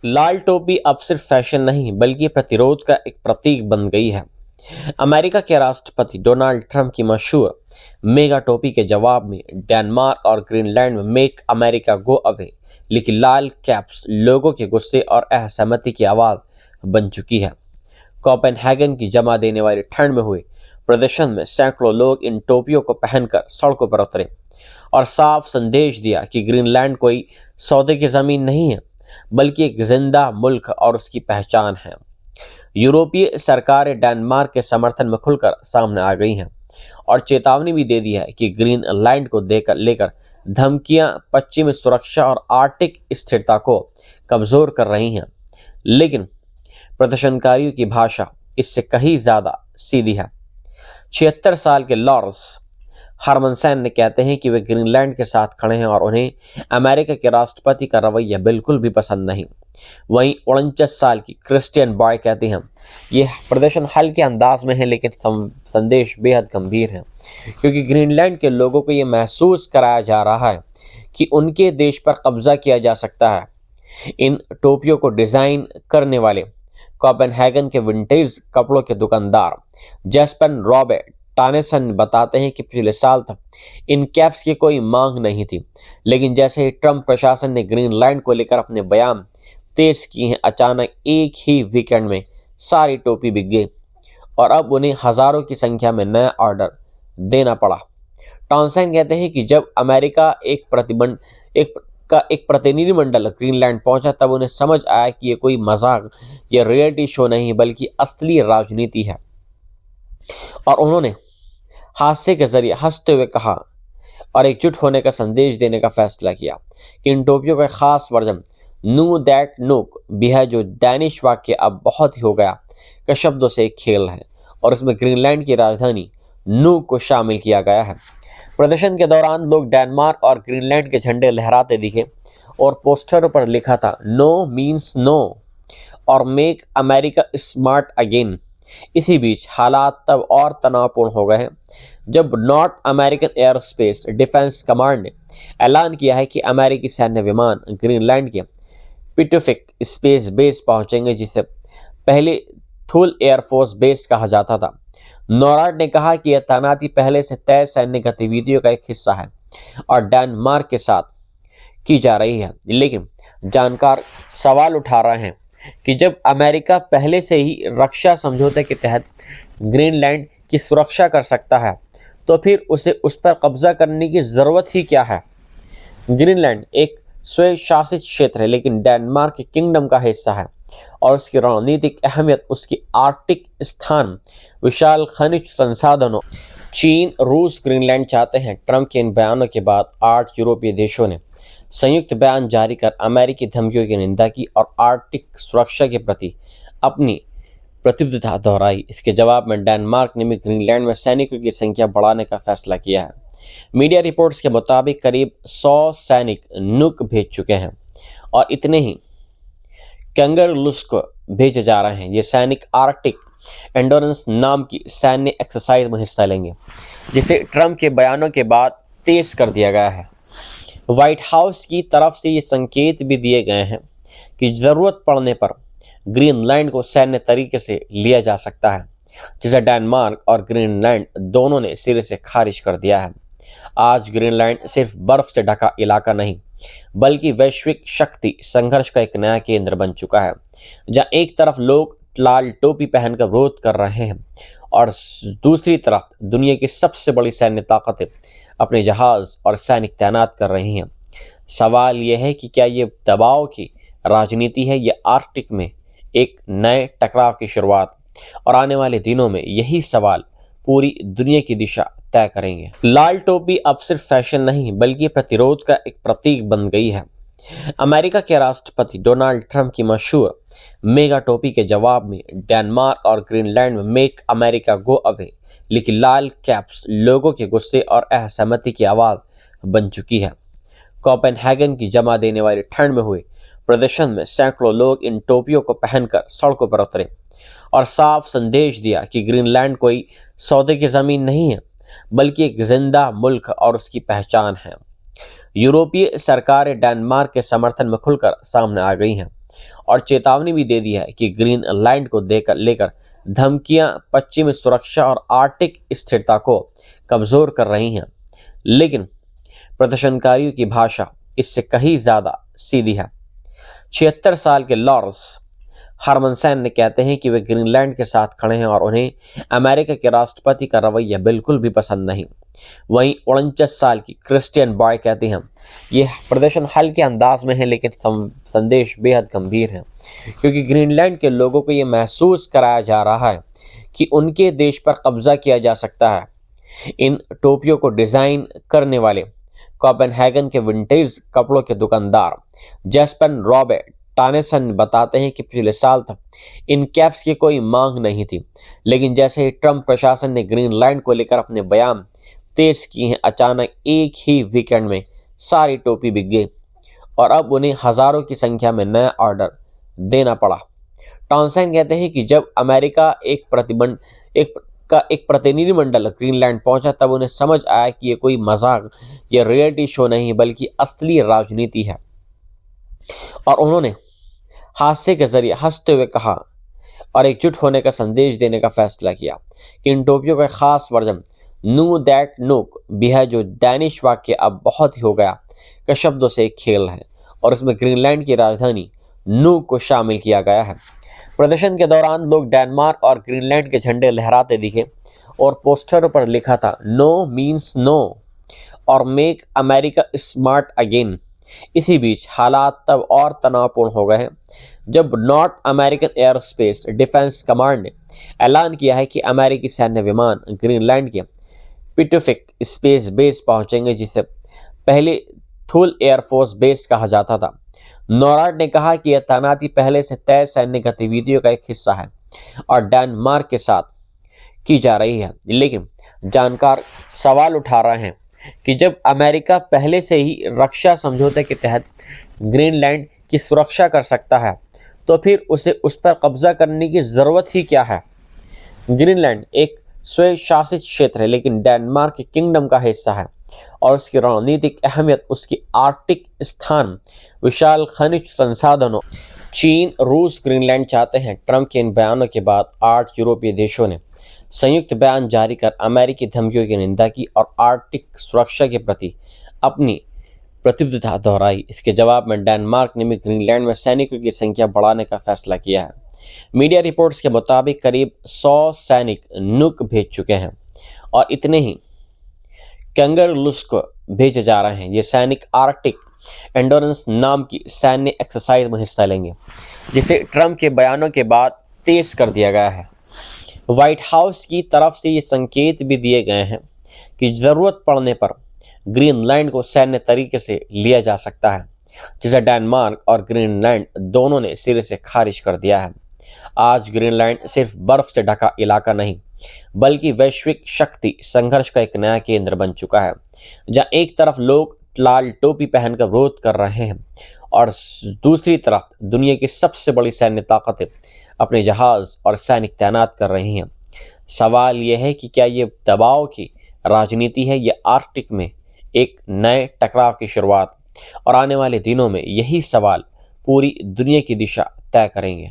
लाल टोपी अब सिर्फ फैशन नहीं बल्कि प्रतिरोध का एक प्रतीक बन गई है। अमेरिका के राष्ट्रपति डोनाल्ड ट्रंप की मशहूर मेगा टोपी के जवाब में डेनमार्क और ग्रीनलैंड में मेक अमेरिका गो अवे लिखी लाल कैप्स लोगों के गुस्से और असहमति की आवाज बन चुकी है। कोपेनहेगन की जमा देने वाली ठंड में हुए प्रदर्शन में सैकड़ों लोग इन टोपियों को पहनकर सड़कों पर उतरे और साफ संदेश दिया कि ग्रीनलैंड कोई सौदे की जमीन नहीं है बल्कि एक जिंदा मुल्क और उसकी पहचान है। यूरोपीय सरकारें डेनमार्क के समर्थन में खुलकर सामने आ गई हैं और चेतावनी भी दे दी है कि ग्रीनलैंड को लेकर धमकियां पश्चिमी सुरक्षा और आर्कटिक स्थिरता को कमजोर कर रही हैं। लेकिन प्रदर्शनकारियों की भाषा इससे कहीं ज्यादा सीधी है। 76 साल के लॉर्स हरमनसेन ने कहते हैं कि वे ग्रीनलैंड के साथ खड़े हैं और उन्हें अमेरिका के राष्ट्रपति का रवैया बिल्कुल भी पसंद नहीं। वहीं 49 साल की क्रिस्टियन बॉय कहते हैं यह प्रदर्शन हल्के अंदाज में है लेकिन संदेश बेहद गंभीर है, क्योंकि ग्रीनलैंड के लोगों को यह महसूस कराया जा रहा है कि उनके देश पर कब्जा किया जा सकता है। इन टोपियों को डिजाइन करने वाले कोपेनहेगन के विंटेज कपड़ों के दुकानदार जेस्पेन रॉबे टानेसन बताते हैं कि पिछले साल तक इन कैप्स की कोई मांग नहीं थी, लेकिन जैसे ही ट्रंप प्रशासन ने ग्रीनलैंड को लेकर अपने बयान तेज किए हैं, अचानक एक ही वीकेंड में सारी टोपी बिक गई और अब उन्हें हजारों की संख्या में नया ऑर्डर देना पड़ा। टॉनसन कहते हैं कि जब अमेरिका एक प्रतिनिधिमंडल ग्रीनलैंड पहुंचा तब उन्हें समझ आया कि ये कोई मजाक या रियलिटी शो नहीं बल्कि असली राजनीति है, और उन्होंने हास्य के जरिए हंसते हुए कहा और एकजुट होने का संदेश देने का फैसला किया कि इन टोपियों का खास वर्जन नो दैट नोक भी है, जो डैनिश वाक्य अब बहुत ही हो गया का शब्दों से एक खेल है और इसमें ग्रीनलैंड की राजधानी नूक को शामिल किया गया है। प्रदर्शन के दौरान लोग डेनमार्क और ग्रीनलैंड के झंडे लहराते दिखे और पोस्टरों पर लिखा था नो मीन्स नो और मेक अमेरिका स्मार्ट अगेन। इसी बीच हालात तब और तनावपूर्ण हो गए हैं जब north American aerospace defence command ने ऐलान किया है कि अमेरिकी सैन्य विमान ग्रीनलैंड के पिटुफिक स्पेस बेस पहुंचेंगे, जिसे पहले थुल एयरफोर्स बेस कहा जाता था। नॉराड ने कहा कि यह तैनाती पहले से तय सैन्य गतिविधियों का एक हिस्सा है और डेनमार्क के साथ की जा रही है, लेकिन जानकार सवाल उठा रहे हैं कि जब अमेरिका पहले से ही रक्षा समझौते के तहत ग्रीनलैंड की सुरक्षा कर सकता है तो फिर उसे उस पर कब्जा करने की ज़रूरत ही क्या है। ग्रीनलैंड एक स्वशासित क्षेत्र है लेकिन डेनमार्क के किंगडम का हिस्सा है और उसकी रणनीतिक अहमियत, उसकी आर्कटिक स्थान, विशाल खनिज संसाधनों। चीन, रूस ग्रीनलैंड चाहते हैं। ट्रंप के इन बयानों के बाद 8 यूरोपीय देशों ने संयुक्त बयान जारी कर अमेरिकी धमकियों की निंदा की और आर्कटिक सुरक्षा के प्रति अपनी प्रतिबद्धता दोहराई। इसके जवाब में डेनमार्क ने भी ग्रीनलैंड में सैनिकों की संख्या बढ़ाने का फैसला किया है। मीडिया रिपोर्ट्स के मुताबिक करीब 100 सैनिक नुक भेज चुके हैं और इतने ही कैंगरलुस को भेजे जा रहे हैं। ये सैनिक आर्कटिक एंडोरेंस नाम की सैन्य एक्सरसाइज में हिस्सा लेंगे, जिसे ट्रंप के बयानों के बाद तेज कर दिया गया है। व्हाइट हाउस की तरफ से ये संकेत भी दिए गए हैं कि जरूरत पड़ने पर ग्रीनलैंड को सैन्य तरीके से लिया जा सकता है, जिसे डेनमार्क और ग्रीनलैंड दोनों ने सिरे से खारिज कर दिया है। आज ग्रीनलैंड सिर्फ बर्फ से ढका इलाका नहीं बल्कि वैश्विक शक्ति संघर्ष का एक नया केंद्र बन चुका है, जहां एक तरफ लोग लाल टोपी पहनकर विरोध कर रहे हैं और दूसरी तरफ दुनिया की सबसे बड़ी सैन्य ताकतें अपने जहाज और सैनिक तैनात कर रही हैं। सवाल यह है कि क्या ये दबाव की राजनीति है या आर्कटिक में एक नए टकराव की शुरुआत, और आने वाले दिनों में यही सवाल पूरी दुनिया की दिशा तय करेंगे। लाल टोपी अब सिर्फ फैशन नहीं बल्कि प्रतिरोध का एक प्रतीक बन गई है। अमेरिका के राष्ट्रपति डोनाल्ड ट्रंप की मशहूर मेगा टोपी के जवाब में डेनमार्क और ग्रीनलैंड में मेक अमेरिका गो अवे लिखी लाल कैप्स लोगों के गुस्से और असहमति की आवाज बन चुकी है। कोपेनहेगन की जमा देने वाली ठंड में हुए प्रदर्शन में सैकड़ों लोग इन टोपियों को पहनकर सड़कों पर उतरे और साफ संदेश दिया कि ग्रीनलैंड कोई सौदे की जमीन नहीं है बल्कि एक जिंदा मुल्क और उसकी पहचान है। यूरोपीय सरकारें डेनमार्क के समर्थन में खुलकर सामने आ गई हैं और चेतावनी भी दे दी है कि ग्रीनलैंड को लेकर धमकियां पश्चिमी सुरक्षा और आर्कटिक स्थिरता को कमजोर कर रही हैं। लेकिन प्रदर्शनकारियों की भाषा इससे कहीं ज्यादा सीधी है। 76 साल के लॉर्स हरमनसेन ने कहते हैं कि वे ग्रीनलैंड के साथ खड़े हैं और उन्हें अमेरिका के राष्ट्रपति का रवैया बिल्कुल भी पसंद नहीं। वहीं 49 साल की क्रिस्टियन बॉय कहती हैं, यह प्रदर्शन हल्के अंदाज में है लेकिन संदेश बेहद गंभीर है, क्योंकि ग्रीनलैंड के लोगों को यह महसूस कराया जा रहा है कि उनके देश पर कब्जा किया जा सकता है। इन टोपियों को डिजाइन करने वाले कोपेनहेगन के विंटेज कपड़ों के दुकानदार जेस्पेन रॉबे टानेसन बताते हैं कि पिछले साल तक इन कैप्स की कोई मांग नहीं थी, लेकिन जैसे ही ट्रंप प्रशासन ने ग्रीनलैंड को लेकर अपने बयान तेज किए हैं, अचानक एक ही वीकेंड में सारी टोपी बिक गई और अब उन्हें हजारों की संख्या में नया ऑर्डर देना पड़ा। टॉनसन कहते हैं कि जब अमेरिका एक प्रतिनिधिमंडल ग्रीनलैंड पहुंचा तब उन्हें समझ आया कि ये कोई मजाक या रियलिटी शो नहीं बल्कि असली राजनीति है, और उन्होंने हास्य के जरिए हंसते हुए कहा और एकजुट होने का संदेश देने का फैसला किया कि इन टोपियों का खास वर्जन नो दैट नोक भी है, जो डैनिश वाक्य अब बहुत ही हो गया का शब्दों से एक खेल है और इसमें ग्रीनलैंड की राजधानी नूक को शामिल किया गया है। प्रदर्शन के दौरान लोग डेनमार्क और ग्रीनलैंड के झंडे लहराते दिखे और पोस्टरों पर लिखा था नो मीन्स नो और मेक अमेरिका स्मार्ट अगेन। इसी बीच हालात तब और तनावपूर्ण हो गए हैं जब north American aerospace defence command ने ऐलान किया है कि अमेरिकी सैन्य विमान ग्रीनलैंड के पिटुफिक स्पेस बेस पहुंचेंगे, जिसे पहले थुल एयरफोर्स बेस कहा जाता था। नॉराड ने कहा कि यह तैनाती पहले से तय सैन्य गतिविधियों का एक हिस्सा है और डेनमार्क के साथ की जा रही है, लेकिन जानकार सवाल उठा रहे हैं कि जब अमेरिका पहले से ही रक्षा समझौते के तहत ग्रीनलैंड की सुरक्षा कर सकता है तो फिर उसे उस पर कब्जा करने की ज़रूरत ही क्या है। ग्रीनलैंड एक स्वशासित क्षेत्र है लेकिन डेनमार्क के किंगडम का हिस्सा है और उसकी रणनीतिक अहमियत उसकी आर्कटिक स्थान, विशाल खनिज संसाधनों। चीन, रूस ग्रीनलैंड चाहते हैं। ट्रंप के इन बयानों के बाद 8 यूरोपीय देशों ने संयुक्त बयान जारी कर अमेरिकी धमकियों की निंदा की और आर्कटिक सुरक्षा के प्रति अपनी प्रतिबद्धता दोहराई। इसके जवाब में डेनमार्क ने भी ग्रीनलैंड में सैनिकों की संख्या बढ़ाने का फैसला किया है। मीडिया रिपोर्ट्स के मुताबिक करीब 100 सैनिक नुक भेज चुके हैं और इतने ही कैंगरलुस्क भेजे जा रहे हैं। ये सैनिक आर्कटिक एंडोरेंस नाम की सैन्य एक्सरसाइज में हिस्सा लेंगे, जिसे ट्रंप के बयानों के बाद तेज कर दिया गया है। व्हाइट हाउस की तरफ से ये संकेत भी दिए गए हैं कि जरूरत पड़ने पर ग्रीनलैंड को सैन्य तरीके से लिया जा सकता है, जिसे डेनमार्क और ग्रीनलैंड दोनों ने सिरे से खारिज कर दिया है। आज ग्रीनलैंड सिर्फ बर्फ से ढका इलाका नहीं बल्कि वैश्विक शक्ति संघर्ष का एक नया केंद्र बन चुका है, जहां एक तरफ लोग लाल टोपी पहनकर विरोध कर रहे हैं और दूसरी तरफ दुनिया की सबसे बड़ी सैन्य ताकतें अपने जहाज और सैनिक तैनात कर रही हैं। सवाल यह है कि क्या ये दबाव की राजनीति है या आर्कटिक में एक नए टकराव की शुरुआत, और आने वाले दिनों में यही सवाल पूरी दुनिया की दिशा तय करेंगे।